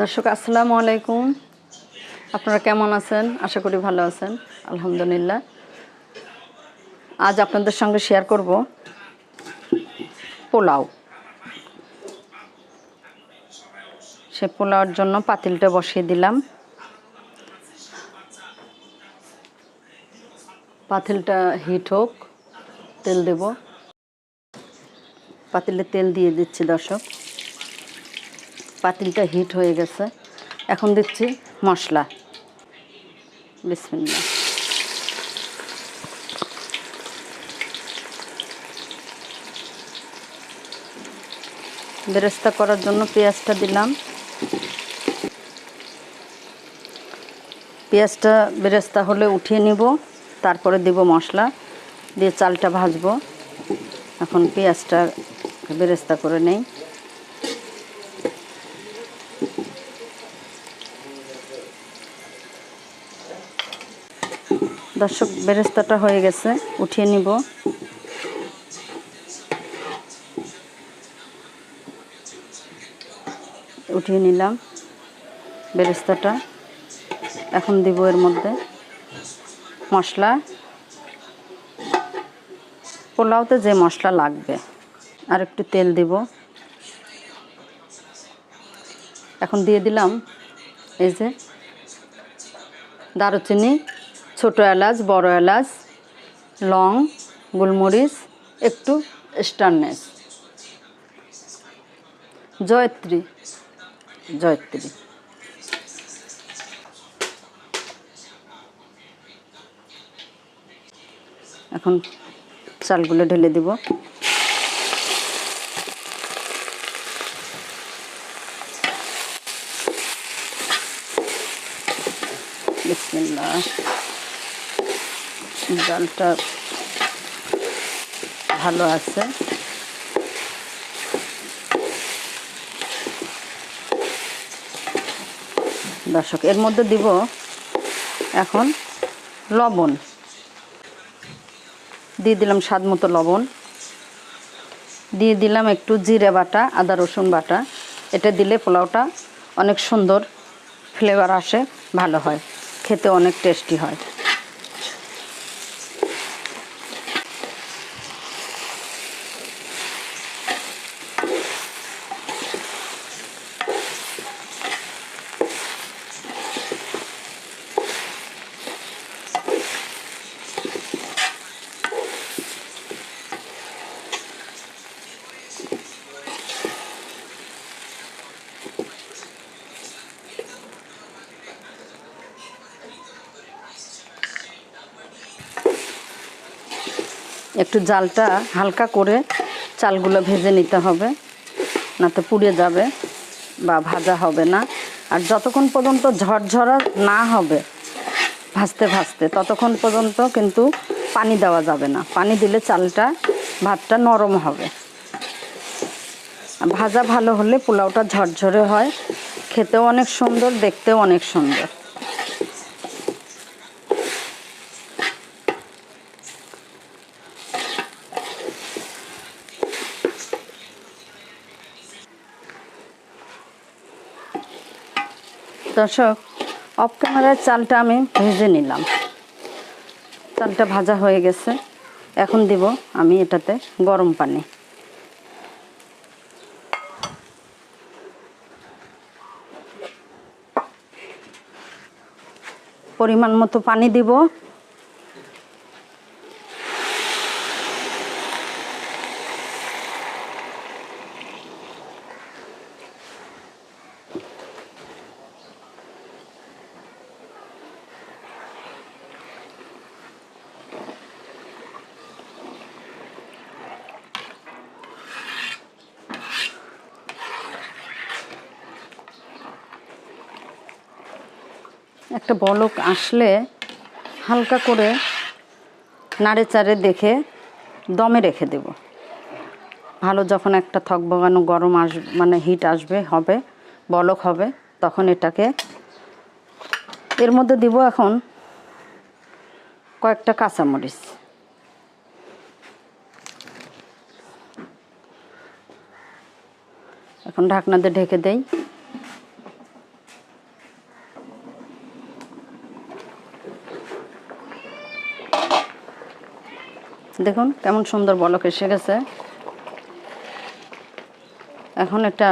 দর্শক আসসালামু আলাইকুম। আপনারা কেমন আছেন? আশা করি ভালো আছেন। আলহামদুলিল্লাহ। আজ আপনাদের সঙ্গে শেয়ার করব পোলাও। সে পোলাওর জন্য পাতিলটা বসিয়ে দিলাম। পাতিলটা হিট হোক, তেল দেব। পাতিলে তেল দিয়ে দিচ্ছি দর্শক। পাতিলটা হিট হয়ে গেছে। এখন দিচ্ছি মশলা। বিসমিল্লাহ। বেরেস্তা করার জন্য পেঁয়াজটা দিলাম। পেঁয়াজটা বেরেস্তা হলে উঠিয়ে নিব, তারপরে দেব মশলা, দিয়ে চালটা ভাজবো। এখন পেঁয়াজটা বেরেস্তা করে নেই। দর্শক বেরেস্তাটা হয়ে গেছে, উঠিয়ে নিব। উঠিয়ে নিলাম বেরেস্তাটা। এখন দিব এর মধ্যে মশলা, পোলাওতে যে মশলা লাগবে। আর একটু তেল দিব। এখন দিয়ে দিলাম এই যে দারুচিনি, ছোটো এলাচ, বড় এলাচ, লং, গোলমরিচ, একটু স্টারনেস, জয়ত্রী। এখন চালগুলো ঢেলে দিব। বিসমিল্লাহ। ডালটা ভালো আছে। দর্শক এর মধ্যে দিব এখন লবণ। দিয়ে দিলাম স্বাদ মতো লবণ। দিয়ে দিলাম একটু জিরে বাটা, আদা রসুন বাটা। এটা দিলে পোলাওটা অনেক সুন্দর ফ্লেভার আসে, ভালো হয়, খেতে অনেক টেস্টি হয়। একটু জালটা হালকা করে চালগুলো ভেজে নিতে হবে, নাতে পুড়ে যাবে বা ভাজা হবে না। আর যতক্ষণ পর্যন্ত ঝরঝরা না হবে ভাজতে ভাজতে, ততক্ষণ পর্যন্ত কিন্তু পানি দেওয়া যাবে না। পানি দিলে চালটা, ভাতটা নরম হবে। ভাজা ভালো হলে পোলাওটা ঝরঝরে হয়, খেতেও অনেক সুন্দর, দেখতেও অনেক সুন্দর। দর্শক অফ ক্যামেরায় চালটা আমি ভেজে নিলাম। চালটা ভাজা হয়ে গেছে। এখন দিব আমি এটাতে গরম পানি। পরিমাণ মতো পানি দিব। একটা বলক আসলে হালকা করে নাড়ে চাড়ে দেখে দমে রেখে দেব। ভালো যখন একটা থকবগানো গরম আসবে, মানে হিট আসবে, হবে, বলক হবে, তখন এটাকে এর মধ্যে দিব এখন কয়েকটা কাঁচামরিচ। এখন ঢাকনা দিয়ে ঢেকে দেই। দেখুন কেমন সুন্দর বলক এসে গেছে। এখন এটা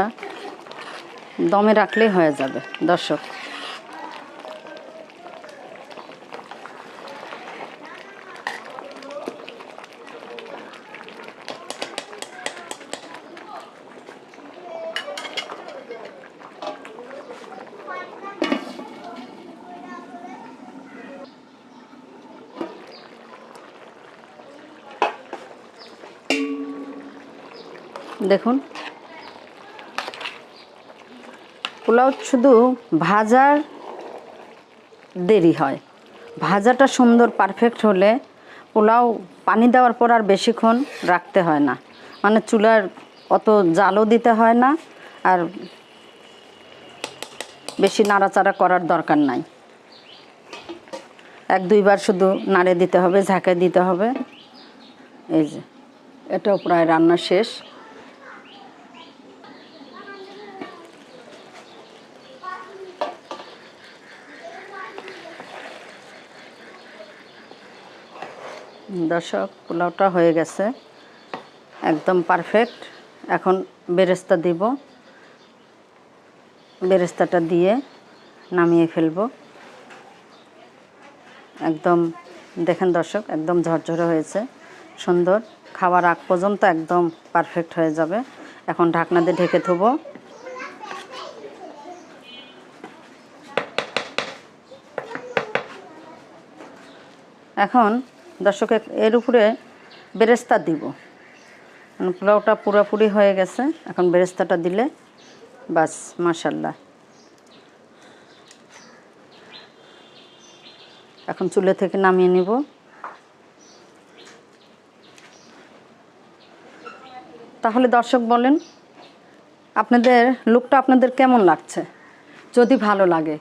দমে রাখলেই হয়ে যাবে দর্শক। দেখুন পোলাও শুধু ভাজার দেরি হয়, ভাজাটা সুন্দর পারফেক্ট হলে পোলাও পানি দেওয়ার পর আর বেশিক্ষণ রাখতে হয় না, মানে চুলার অত জালও দিতে হয় না আর বেশি নাড়াচাড়া করার দরকার নাই। 1-2 বার শুধু নাড়ে দিতে হবে, ঝাঁকে দিতে হবে। এই যে এটাও প্রায় রান্না শেষ। দর্শক পোলাওটা হয়ে গেছে একদম পারফেক্ট। এখন বেরেস্তা দিব, বেরেস্তাটা দিয়ে নামিয়ে ফেলবো। একদম দেখেন দর্শক একদম ঝরঝরে হয়েছে, সুন্দর। খাওয়ার আগ পর্যন্ত একদম পারফেক্ট হয়ে যাবে। এখন ঢাকনা দিয়ে ঢেকে থবো। এখন দর্শক এর উপরে বেরেস্তা দিব। পোলাওটা পুরোপুরি হয়ে গেছে, এখন বেরেস্তাটা দিলে বাস মাশাআল্লাহ। এখন চুলে থেকে নামিয়ে নিব। তাহলে দর্শক বলেন আপনাদের লুকটা আপনাদের কেমন লাগছে? যদি ভালো লাগে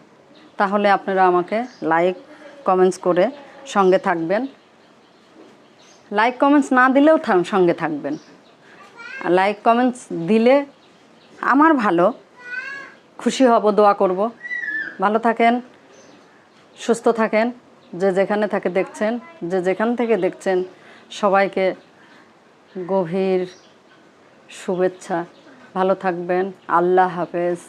তাহলে আপনারা আমাকে লাইক কমেন্টস করে সঙ্গে থাকবেন। লাইক কমেন্টস না দিলেও সঙ্গে থাকবেন। লাইক কমেন্টস দিলে আমার ভালো, খুশি হব, দোয়া করব। ভালো থাকেন, সুস্থ থাকেন। যে যেখানে থেকে দেখছেন, যে যেখান থেকে দেখছেন সবাইকে গভীর শুভেচ্ছা। ভালো থাকবেন। আল্লাহ হাফেজ।